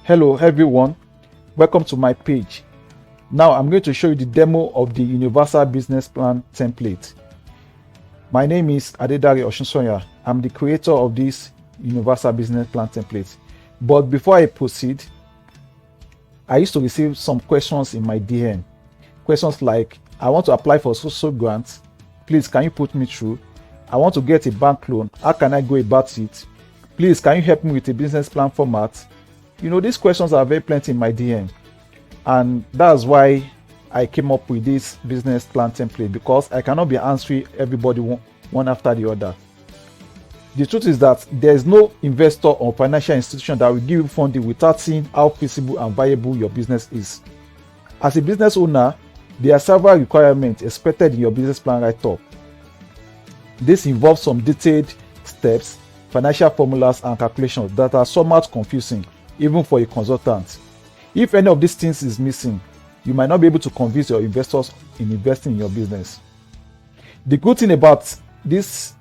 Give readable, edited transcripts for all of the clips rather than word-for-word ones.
Hello everyone, welcome to my page. Now I'm going to show you the demo of the Universal Business Plan template. My name is Adedare Oshinsoya. I'm the creator of this Universal Business Plan template. But before I proceed, I used to receive some questions in my DM. Questions like, I want to apply for social grants. Please, can you put me through? I want to get a bank loan. How can I go about it? Please, can you help me with a business plan format? These questions are very plenty in my DM. And that's why I came up with this business plan template, because I cannot be answering everybody one after the other. The truth is that there is no investor or financial institution that will give you funding without seeing how feasible and viable your business is. As a business owner, there are several requirements expected in your business plan write-up. This involves some detailed steps, financial formulas, and calculations that are somewhat confusing, even for a consultant. If any of these things is missing, you might not be able to convince your investors in investing in your business. The good thing about this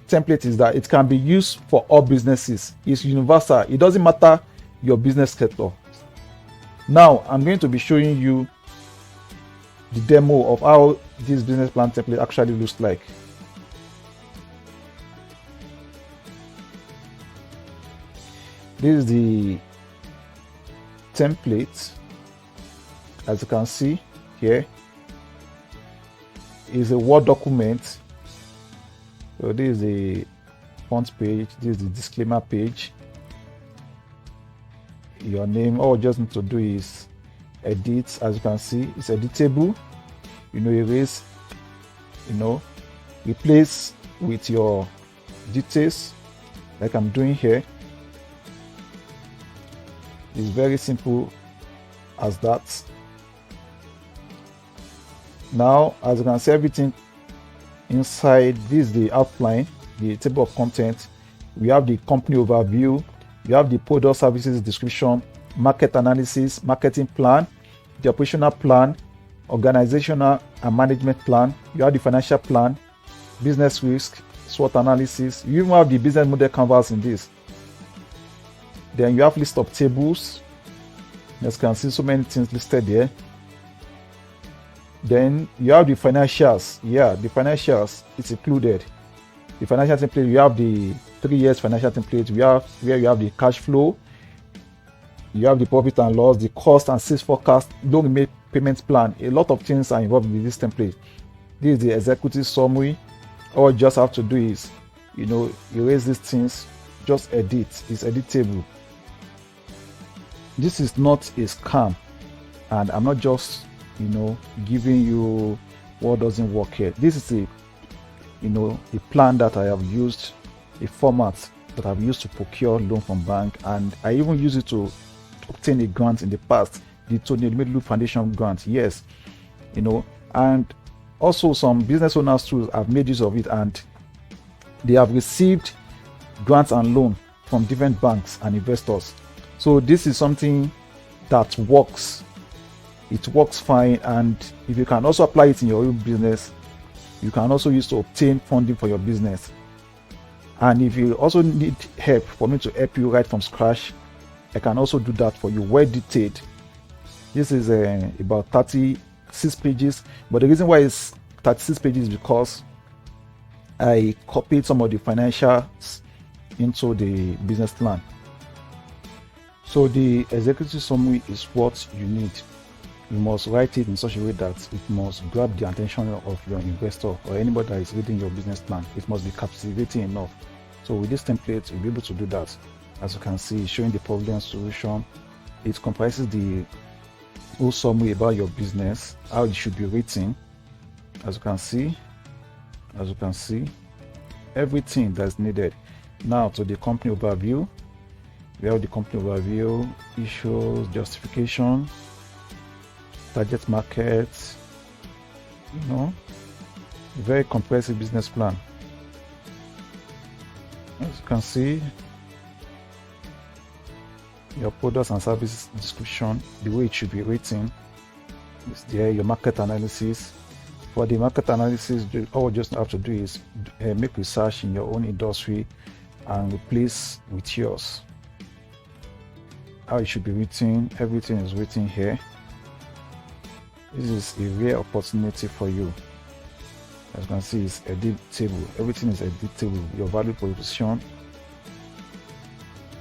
template is that it can be used for all businesses. It's universal. It doesn't matter your business sector. Now, I'm going to be showing you the demo of how this business plan template actually looks like. This is the template. As you can see here, is a Word document. So this is the front page, this is the disclaimer page, your name. All you just need to do is edit. As you can see, it's editable. Erase, replace with your details like I'm doing here. It's very simple as that. Now, as you can see, everything inside, this is the outline, the table of content. We have the company overview, you have the product services description, market analysis, marketing plan, the operational plan, organizational and management plan. You have the financial plan, business risk, SWOT analysis. You even have the business model canvas in this. Then you have list of tables. As you can see, so many things listed here. Then you have the financials. Yeah, the financials is included. The financial template, you have the 3 years financial template. We have where you have the cash flow. You have the profit and loss, the cost and sales forecast, loan payment plan. A lot of things are involved in this template. This is the executive summary. All you just have to do is, erase these things, just edit. It's editable. This is not a scam, and I'm not just giving you what doesn't work here. This is a plan that I have used, a format that I've used to procure loan from bank, and I even use it to obtain a grant in the past, the Tony Middle Foundation grant. Yes, and also some business owners too have made use of it, and they have received grants and loan from different banks and investors. So this is something that works. It works fine, and if you can also apply it in your own business, you can also use to obtain funding for your business. And if you also need help for me to help you right from scratch, I can also do that for you, well detailed. This is about 36 pages, but the reason why it's 36 pages is because I copied some of the financials into the business plan. So the executive summary is what you need. You must write it in such a way that it must grab the attention of your investor or anybody that is reading your business plan. It must be captivating enough. So with this template, you'll be able to do that. As you can see, showing the problem solution. It comprises the whole summary about your business, how it should be written. As you can see, everything that's needed. Now to the company overview. We have the company overview, issues, justification, target market, very comprehensive business plan. As you can see, your products and services description, the way it should be written is there. Your market analysis. For the market analysis, all you just have to do is make research in your own industry and replace with yours. how it should be written. Everything is written here. This is a rare opportunity for you. As you can see, it's editable. Everything is editable. Your value proposition,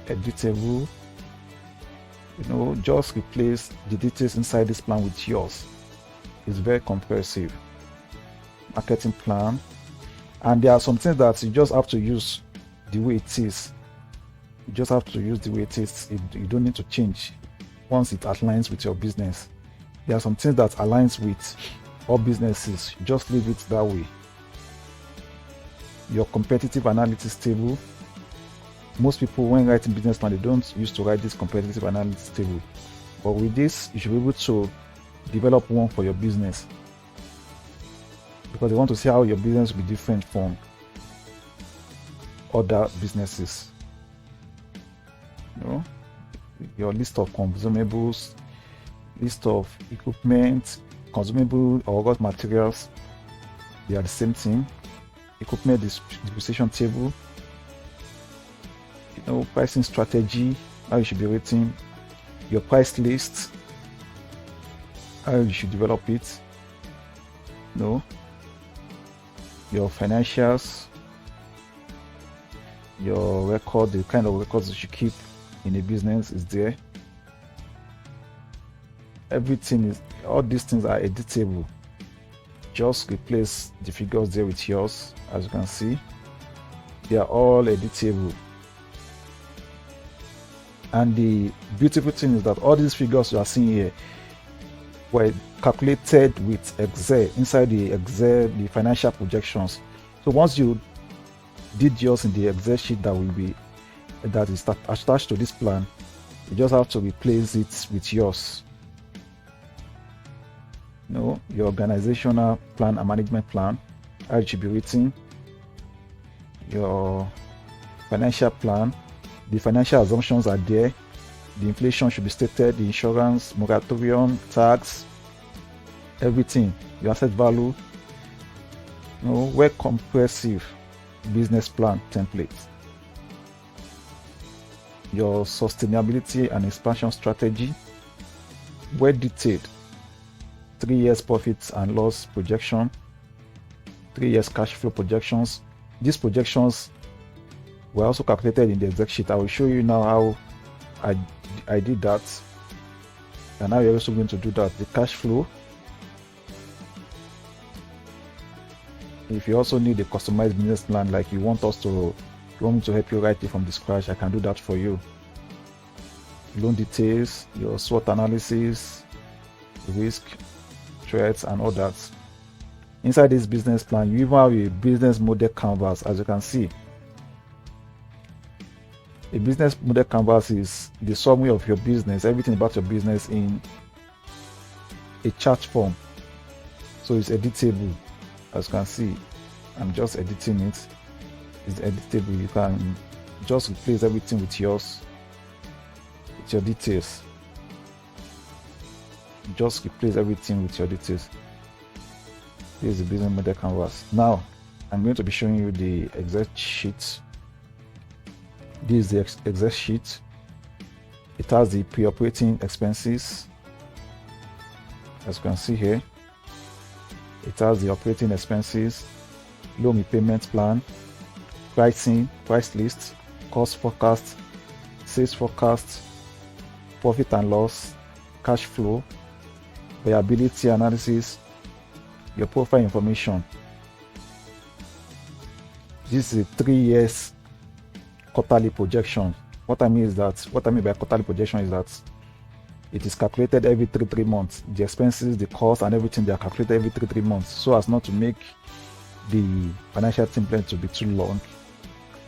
editable. Just replace the details inside this plan with yours. It's very comprehensive. Marketing plan, and there are some things that you just have to use the way it is. You just have to use the way it is. You don't need to change once it aligns with your business. There are some things that aligns with all businesses. Just leave it that way. Your competitive analysis table. Most people, when writing business plan, they don't used to write this competitive analysis table, but with this you should be able to develop one for your business, because you want to see how your business will be different from other businesses. Your list of consumables, list of equipment, consumable or raw materials, they are the same thing. Equipment depreciation table, pricing strategy, how you should be rating, your price list, how you should develop it, your financials, your record, the kind of records you should keep in a business is there. All these things are editable. Just replace the figures there with yours. As you can see, they are all editable. And the beautiful thing is that all these figures you are seeing here were calculated with Excel, inside the Excel, the financial projections. So once you did yours in the Excel sheet that is attached to this plan, you just have to replace it with yours. Your organizational plan and management plan, how it should be written, your financial plan, the financial assumptions are there, the inflation should be stated, the insurance, moratorium, tax, everything, your asset value, well comprehensive business plan template, your sustainability and expansion strategy, well detailed, 3 years profits and loss projection, 3 years cash flow projections. These projections were also calculated in the Excel sheet. I will show you now how I did that, and now you're also going to do that. The cash flow. If you also need a customized business plan, like you want me to help you write it from the scratch, I can do that for you. Loan details, your SWOT analysis, risk, threats, and all that. Inside this business plan, you even have a business model canvas. As you can see, a business model canvas is the summary of your business, everything about your business in a chart form. So it's editable. As you can see, I'm just editing it. It's editable. You can just replace everything with yours, with your details. Just replace everything with your details. This is the business model canvas. Now I'm going to be showing you the Excel sheet. This is the Excel sheet. It has the pre-operating expenses. As you can see here, it has the operating expenses, loan repayment plan, pricing, price list, cost forecast, sales forecast, profit and loss, cash flow, viability analysis, your profile information. This is a 3 years quarterly projection. What I mean by quarterly projection is that it is calculated every 3 months. The expenses, the cost, and everything, they are calculated every 3 months, so as not to make the financial template to be too long,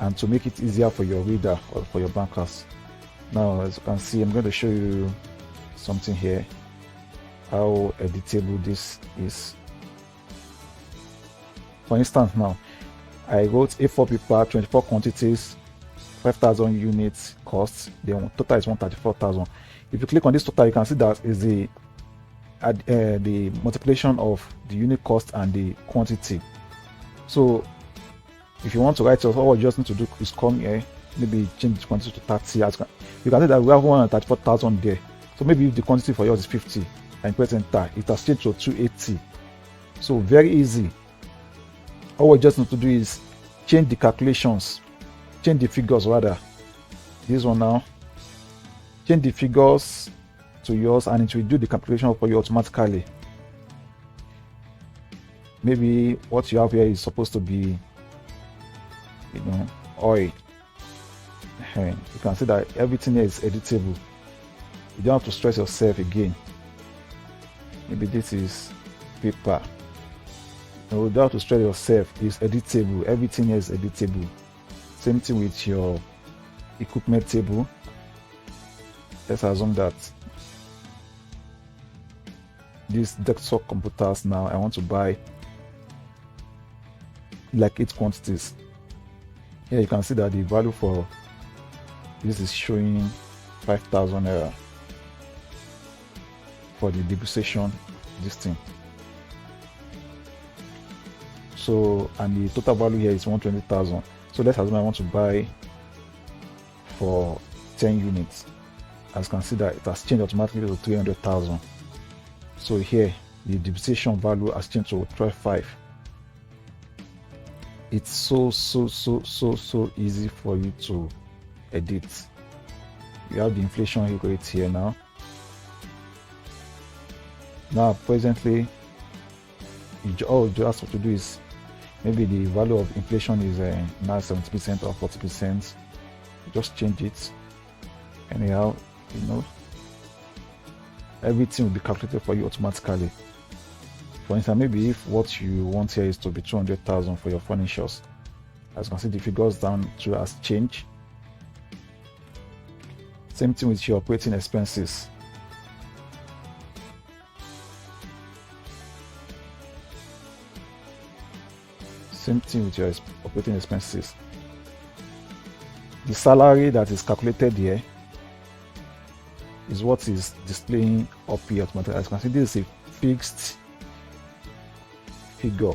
and to make it easier for your reader or for your bankers. Now, as you can see, I'm going to show you something here, how editable this is. For instance, now I wrote A4 paper, 24 quantities, 5,000 units costs. The total is 134,000. If you click on this total, you can see that is the multiplication of the unit cost and the quantity. So if you want to write it, all you just need to do is come here, maybe change the quantity to 30. You can see that we have 134,000 there. So maybe if the quantity for yours is 50 and press enter, it has changed to 280. So very easy. All we just need to do is change the calculations, change the figures rather. This one now, change the figures to yours and it will do the calculation for you automatically. Maybe what you have here is supposed to be, oil. You can see that everything here is editable. You don't have to stress yourself again. Maybe this is paper. You don't have to stress yourself. It's editable. Everything here is editable. Same thing with your equipment table. Let's assume that these desktop computers now I want to buy like 8 quantities. Here you can see that the value for this is showing 5,000 naira for the depreciation, this thing. So, and the total value here is 120,000. So let's assume I want to buy for 10 units. As you can see that it has changed automatically to 300,000. So here the depreciation value has changed to 12.5. It's so easy for you to edit. You have the inflation rate here now. Now presently, all you just have to do is maybe the value of inflation is now 70% or 40%. Just change it. Anyhow, everything will be calculated for you automatically. For instance, maybe if what you want here is to be 200,000 for your furnitures, as you can see the figures down to has changed. Same thing with your operating expenses. Same thing with your operating expenses. The salary that is calculated here is what is displaying up here automatically. As you can see, this is a fixed figure.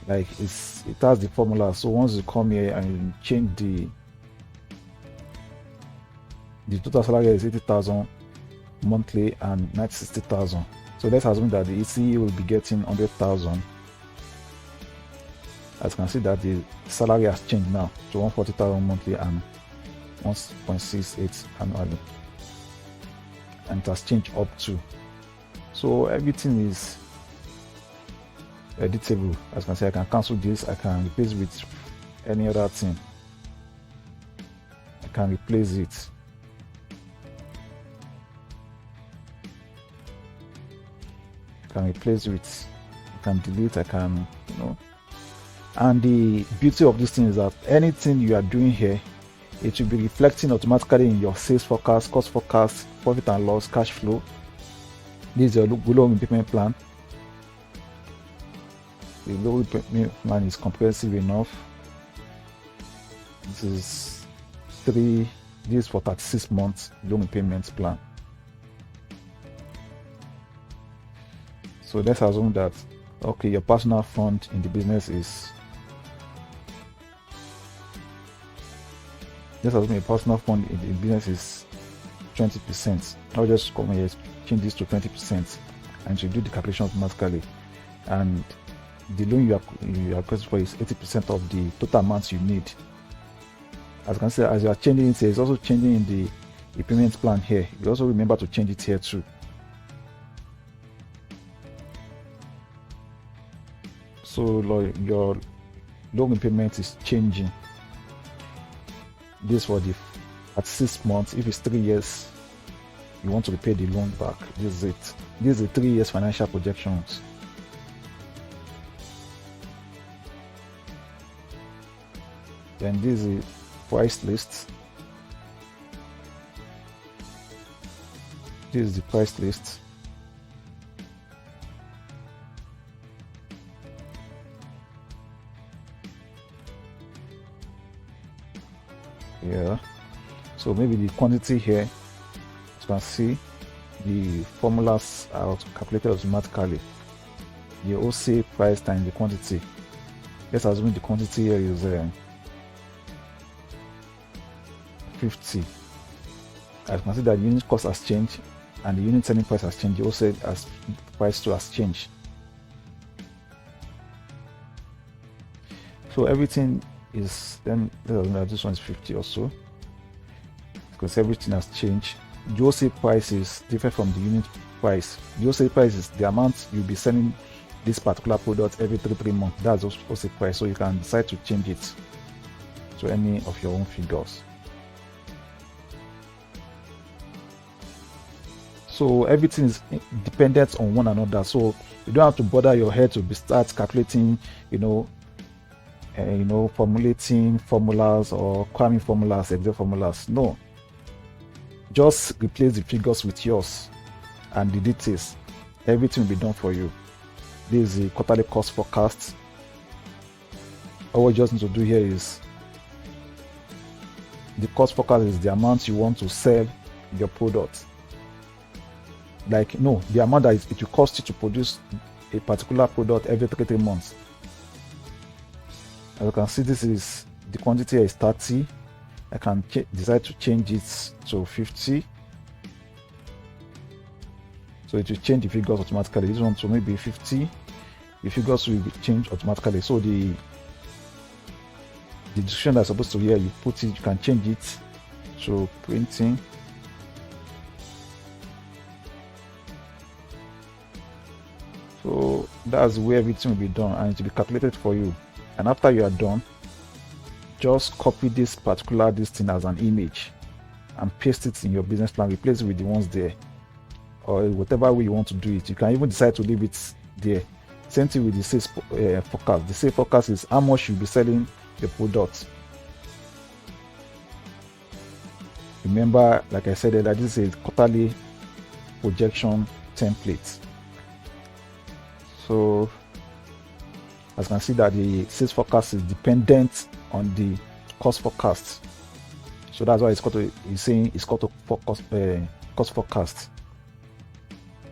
Like it has the formula. So once you come here and you change the total salary is 80,000 monthly and 60,000. So let's assume that the ECE will be getting 100,000. As you can see that the salary has changed now to 140,000 monthly and 1.68 annually, and it has changed up to. So everything is editable. As you can see, I can cancel this, I can replace with any other thing. I can replace it. I can replace with, I can delete, I can, And the beauty of this thing is that anything you are doing here, it will be reflecting automatically in your sales forecast, cost forecast, profit and loss, cash flow. This is your loan repayment plan. The loan repayment plan is comprehensive enough. This is for 36 months loan repayment plan. So let's assume that okay, your personal fund in the business is, let's assume your personal fund in the business is 20%. I'll just come here, change this to 20%, and you do the calculation automatically. And the loan you are requesting for is 80% of the total amount you need. As you can see, as you are changing it here, it's also changing in the repayment plan here. You also remember to change it here too. So your loan repayment is changing. This for at 6 months. If it's 3 years, you want to repay the loan back. This is it. This is the 3 years financial projections. Then this is the price list. This is the price list. Yeah, so maybe the quantity here, as you can see, the formulas are calculated automatically. The OC price times the quantity. Let's assume the quantity here is 50. As you can see that the unit cost has changed and the unit selling price has changed. The wholesale price too has changed. So everything is, then this one is 50 also, because everything has changed. The wholesale price is different from the unit price. The wholesale price is the amount you'll be selling this particular product every 3 months. That's wholesale price. So you can decide to change it to any of your own figures. So everything is dependent on one another. So you don't have to bother your head to start calculating, formulating formulas or cramming formulas, Excel formulas. No, just replace the figures with yours and the details. Everything will be done for you. This is the quarterly cost forecast. All we just need to do here is, the cost forecast is the amount you want to sell your product. The amount that it will cost you to produce a particular product every 3 months. As you can see, this is the quantity is 30. I can decide to change it to 50. So it will change the figures automatically. This one to maybe 50. The figures will be changed automatically. So the description that's supposed to be here, you put it, you can change it to printing. So that's where everything will be done, and it will be calculated for you. And after you are done, just copy this thing as an image and paste it in your business plan. Replace it with the ones there, or whatever way you want to do it. You can even decide to leave it there. Same thing with the sales forecast. The sales forecast is how much you'll be selling the product. Remember, like I said earlier, this is a quarterly projection template. So as you can see that the sales forecast is dependent on the cost forecast. So that's why it's called cost forecast.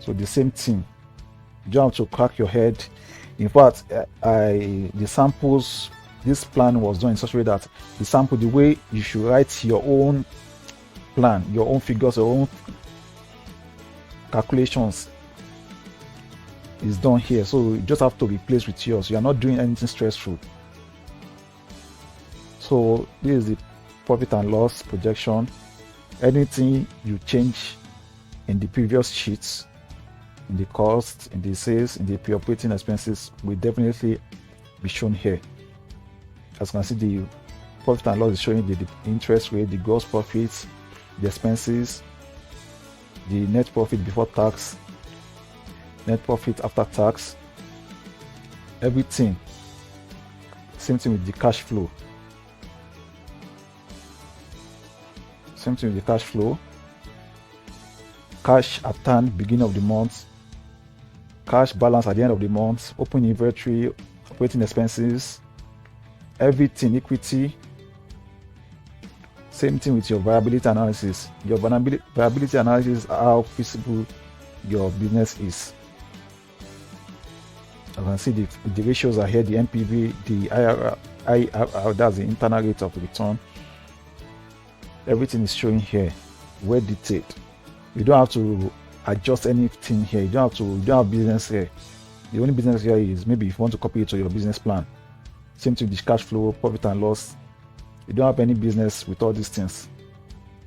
So the same thing. You don't have to crack your head. In fact, the samples, this plan was done in such a way that the way you should write your own plan, your own figures, your own calculations is done here. So you just have to replace with yours. You are not doing anything stressful. So this is the profit and loss projection. Anything you change in the previous sheets, in the cost, in the sales, in the pre-operating expenses, will definitely be shown here. As you can see, the profit and loss is showing the interest rate, the gross profits, the expenses, the net profit before tax, net profit after tax, everything. Same thing with the cash flow. Cash at hand, beginning of the month, cash balance at the end of the month, open inventory, operating expenses, everything, equity. Same thing with your viability analysis. Your viability analysis is how feasible your business is. You can see the ratios are here, the NPV, the IRR, that's the internal rate of return. Everything is showing here, well detailed. You don't have to adjust anything here. You don't have business here. The only business here is maybe if you want to copy it to your business plan. Same thing with the cash flow, profit and loss. You don't have any business with all these things.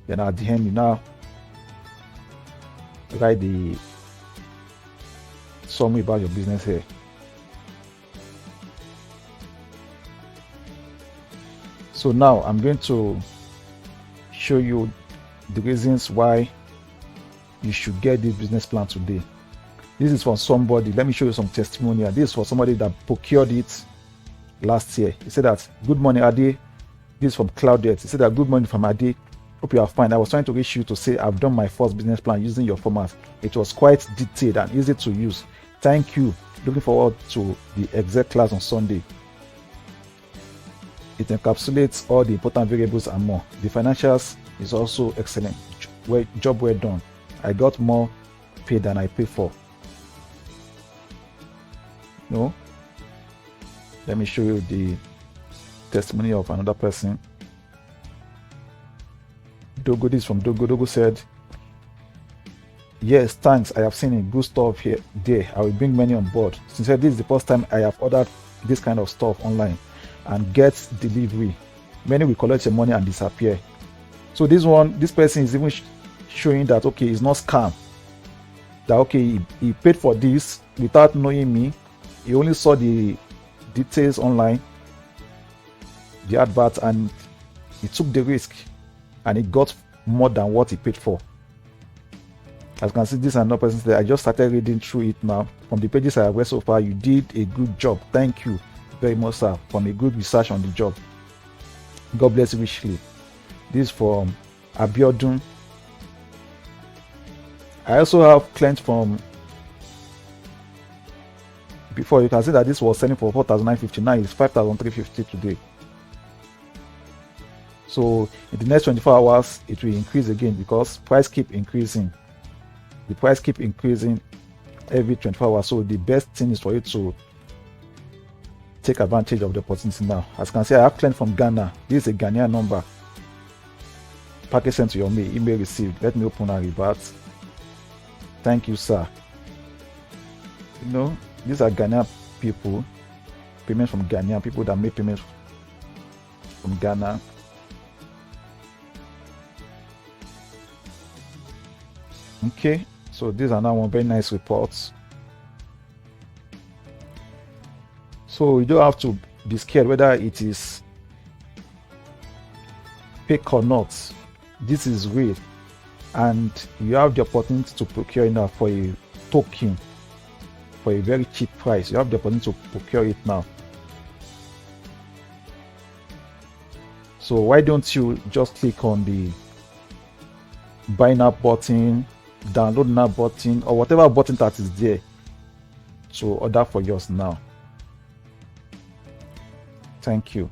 Then at the end, you now write the summary about your business here. So now I'm going to show you the reasons why you should get this business plan today. This is from somebody. Let me show you some testimonial. This is for somebody that procured it last year. He said that, "Good morning, Ade." This is from Claudette. He said that, "Good morning from Ade. Hope you are fine. I was trying to reach you to say I've done my first business plan using your format. It was quite detailed and easy to use. Thank you. Looking forward to the exec class on Sunday. It encapsulates all the important variables and more. The financials is also excellent. Job well done. I got more pay than I paid for." No. Let me show you the testimony of another person. Dogo. This is from Dogo. Dogo said, yes, thanks. I have seen a good stuff here. There, I will bring many on board. Since this is the first time I have ordered this kind of stuff online and get delivery. Many will collect your money and disappear. So this person is even showing that okay, it's not scam. That okay, he paid for this without knowing me. He only saw the details online, the advert, and he took the risk, and he got more than what he paid for. As you can see, this is another person there. I just started reading through it now. From the pages I have read so far, you did a good job. Thank you very much, sir, from a good research on the job. God bless you richly. This is from Abiodun. I also have clients from before. You can see that this was selling for 4,950. Now it's 5,350 today. So in the next 24 hours, it will increase again because price keep increasing. The price keep increasing every 24 hours. So the best thing is for you to take advantage of the opportunity now. As you can see, I have client from Ghana. This is a Ghanaian number. Package sent to your mail. Email received. Let me open and revert. Thank you, sir. You know, these are Ghanaian people. Payments from Ghanaian people that make payments from Ghana. Okay, so these are now one very nice reports. So you don't have to be scared whether it is fake or not. This is real, and you have the opportunity to procure it now for a token for a very cheap price. You have the opportunity to procure it now. So why don't you just click on the buy now button, download now button, or whatever button that is there to order for yours now. Thank you.